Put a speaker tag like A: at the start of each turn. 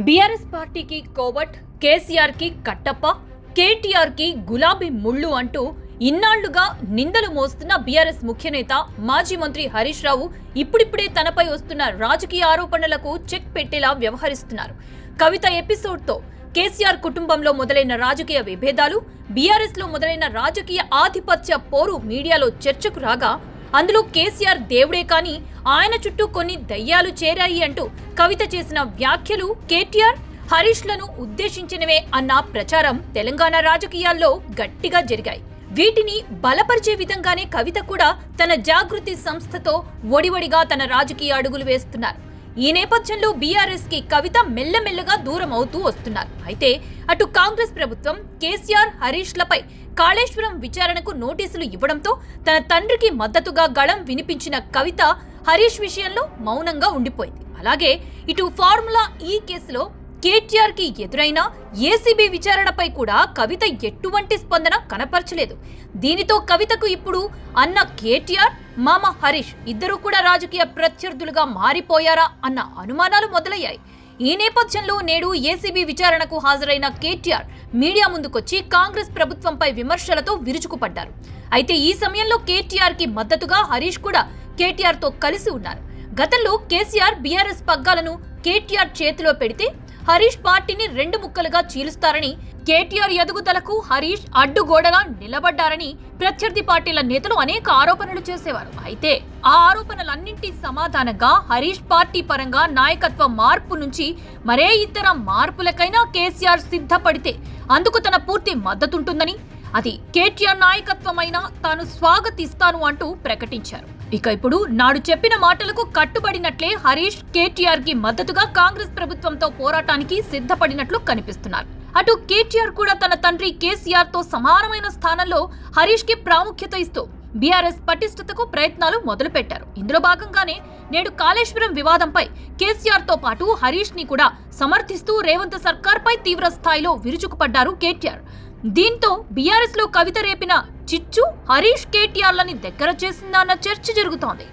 A: BRS పార్టీకి కోవట్, కేసీఆర్ కి కట్టప్ప, కేటీఆర్ కి గులాబీ ముళ్ళు అంటూ ఇన్నాళ్లుగా నిందలు మోస్తున్న బీఆర్ఎస్ ముఖ్యనేత మాజీ మంత్రి హరీష్ రావు ఇప్పుడిప్పుడే తనపై వస్తున్న రాజకీయ ఆరోపణలకు చెక్ పెట్టేలా వ్యవహరిస్తున్నారు. కవిత ఎపిసోడ్తో కేసీఆర్ కుటుంబంలో మొదలైన రాజకీయ విభేదాలు, బీఆర్ఎస్ లో మొదలైన రాజకీయ ఆధిపత్య పోరు మీడియాలో చర్చకు రాగా, అందులో కేసీఆర్ దేవుడే కానీ ఆయన చుట్టూ కొన్ని దయ్యాలు చేరాయి అంటూ కవిత చేసిన వ్యాఖ్యలు కేటీఆర్, హరీష్లను ఉద్దేశించినవే అన్న ప్రచారం తెలంగాణ రాజకీయాల్లో గట్టిగా జరిగాయి. వీటిని బలపరిచే విధంగానే కవిత కూడా తన జాగృతి సంస్థతో ఒడివడిగా తన రాజకీయ అడుగులు వేస్తున్నారు. ఈ నేపథ్యంలో బీఆర్ఎస్ కి కవిత మెల్లమెల్లగా దూరం అవుతూ వస్తున్నారు. అయితే అటు కాంగ్రెస్ ప్రభుత్వం కేసీఆర్, హరీష్లపై కాళేశ్వరం విచారణకు నోటీసులు ఇవ్వడంతో తన తండ్రికి మద్దతుగా గళం వినిపించిన కవిత హరీష్ విషయంలో మౌనంగా ఉండిపోయింది. అలాగే ఇటు ఫార్ములా ఈ కేసులో కేటీఆర్ కి ఎదురైన ఏసీబీ విచారణపై కూడా కవిత ఎటువంటి స్పందన కనపరచలేదు. దీనితో కవితకు ఇప్పుడు అన్న కేటీఆర్, మామ హరీష్ ఇద్దరూ కూడా రాజకీయ ప్రత్యర్థులుగా మారిపోయారా అన్న అనుమానాలు మొదలయ్యాయి. ఈ నేపథ్యంలో నేడు ఏసీబీ విచారణకు హాజరైన కేటీఆర్ మీడియా ముందుకొచ్చి కాంగ్రెస్ ప్రభుత్వంపై విమర్శలతో విరుచుకుపడ్డారు. అయితే ఈ సమయంలో కేటీఆర్ కి మద్దతుగా హరీష్ కూడా కేటీఆర్ తో కలిసి ఉన్నారు. గతంలో కేసీఆర్ బీఆర్ఎస్ పగ్గాలను కేటీఆర్ చేతిలో పెడితే హరీష్ పార్టీని రెండు ముక్కలుగా చీలుస్తారని, కేటీఆర్ ఎదుగుదలకు హరీష్ అడ్డుగోడలా నిలబడ్డారని ప్రత్యర్థి పార్టీల నేతలు అనేక ఆరోపణలు చేసేవారు. అయితే ఆ ఆరోపణలన్నింటి సమాధానంగా హరీష్ పార్టీ పరంగా నాయకత్వ మార్పు నుంచి మరే ఇతర మార్పులకైనా కేసీఆర్ సిద్ధపడితే అందుకు తన పూర్తి మద్దతుంటుందని, అది కేటీఆర్ నాయకత్వమైనా తాను స్వాగతిస్తాను అంటూ ప్రకటించారు. ఇక ఇప్పుడు నాడు చెప్పిన మాటలకు కట్టుబడినట్లే హరీష్ కేటీఆర్ కి మద్దతుగా కాంగ్రెస్ ప్రభుత్వంతో పోరాటానికి సిద్ధపడినట్లు కనిపిస్తున్నారు. అటు కేటీఆర్ కూడా తన తండ్రి కేసీఆర్ తో సమానమైన స్థానంలో హరీష్ కి ప్రాముఖ్యత ఇస్తూ బీఆర్ఎస్ పటిష్టతకు ప్రయత్నాలు మొదలుపెట్టారు. ఇందులో భాగంగానే నేడు కాళేశ్వరం వివాదంపై కేసీఆర్ తో పాటు హరీష్ ని కూడా సమర్థిస్తూ రేవంత్ సర్కార్ పై తీవ్ర స్థాయిలో విరుచుకుపడ్డారు కేటీఆర్. దీంతో బీఆర్ఎస్ లో కవిత రేపిన చిచ్చు హరీష్ కేటీఆర్లని దగ్గర చేసిందా అన్న చర్చ జరుగుతోంది.